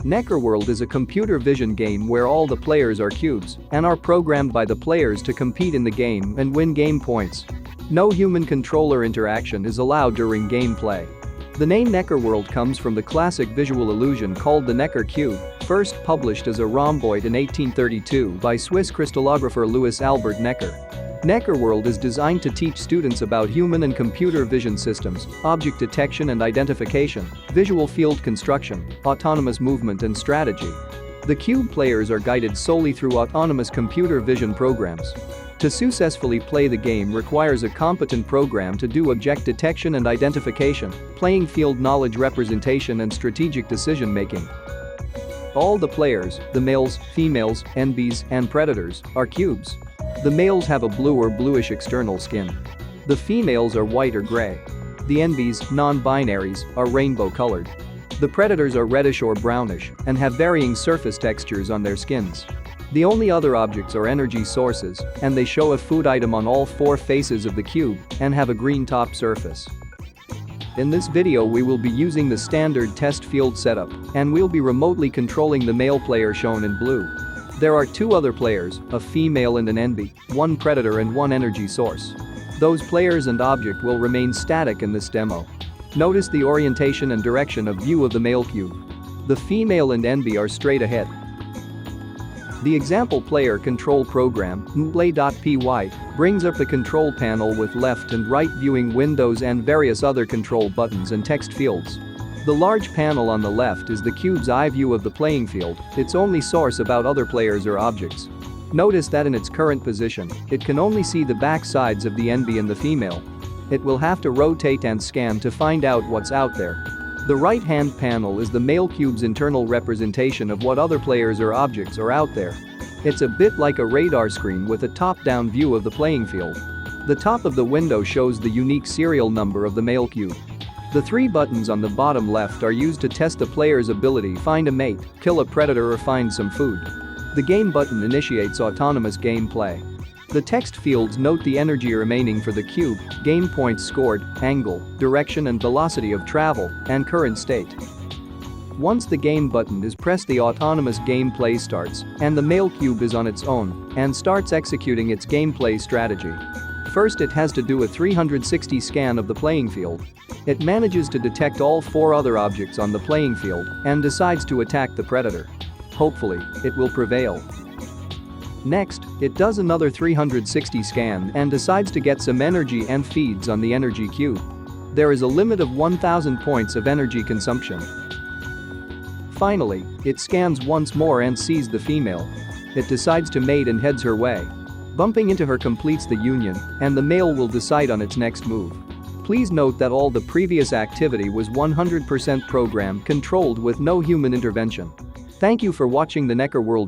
Neckerworld is a computer vision game where all the players are cubes and are programmed by the players to compete in the game and win game points. No human controller interaction is allowed during gameplay. The name Neckerworld comes from the classic visual illusion called the Necker cube, first published as a rhomboid in 1832 by Swiss crystallographer Louis Albert Necker. Neckerworld is designed to teach students about human and computer vision systems, object detection and identification, visual field construction, autonomous movement and strategy. The cube players are guided solely through autonomous computer vision programs. To successfully play the game requires a competent program to do object detection and identification, playing field knowledge representation and strategic decision-making. All the players, the males, females, NBs, and predators, are cubes. The males have a blue or bluish external skin. The females are white or gray. The NBs, non-binaries, are rainbow-colored. The predators are reddish or brownish and have varying surface textures on their skins. The only other objects are energy sources, and they show a food item on all four faces of the cube and have a green top surface. In this video we will be using the standard test field setup, and we'll be remotely controlling the male player shown in blue. There are two other players, a female and an NB, one predator and one energy source. Those players and object will remain static in this demo. Notice the orientation and direction of view of the male cube. The female and NB are straight ahead. The example player control program, play.py, brings up the control panel with left and right viewing windows and various other control buttons and text fields. The large panel on the left is the cube's eye view of the playing field, its only source about other players or objects. Notice that in its current position, it can only see the back sides of the NB and the female. It will have to rotate and scan to find out what's out there. The right-hand panel is the male cube's internal representation of what other players or objects are out there. It's a bit like a radar screen with a top-down view of the playing field. The top of the window shows the unique serial number of the male cube. The three buttons on the bottom left are used to test the player's ability to find a mate, kill a predator or find some food. The game button initiates autonomous gameplay. The text fields note the energy remaining for the cube, game points scored, angle, direction and velocity of travel, and current state. Once the game button is pressed, the autonomous gameplay starts, and the male cube is on its own and starts executing its gameplay strategy. First, it has to do a 360 scan of the playing field. It manages to detect all four other objects on the playing field and decides to attack the predator. Hopefully, it will prevail. Next, it does another 360 scan and decides to get some energy and feeds on the energy cube. There is a limit of 1000 points of energy consumption. Finally, it scans once more and sees the female. It decides to mate and heads her way. Bumping into her completes the union, and the male will decide on its next move. Please note that all the previous activity was 100% program controlled with no human intervention. Thank you for watching the Neckerworld.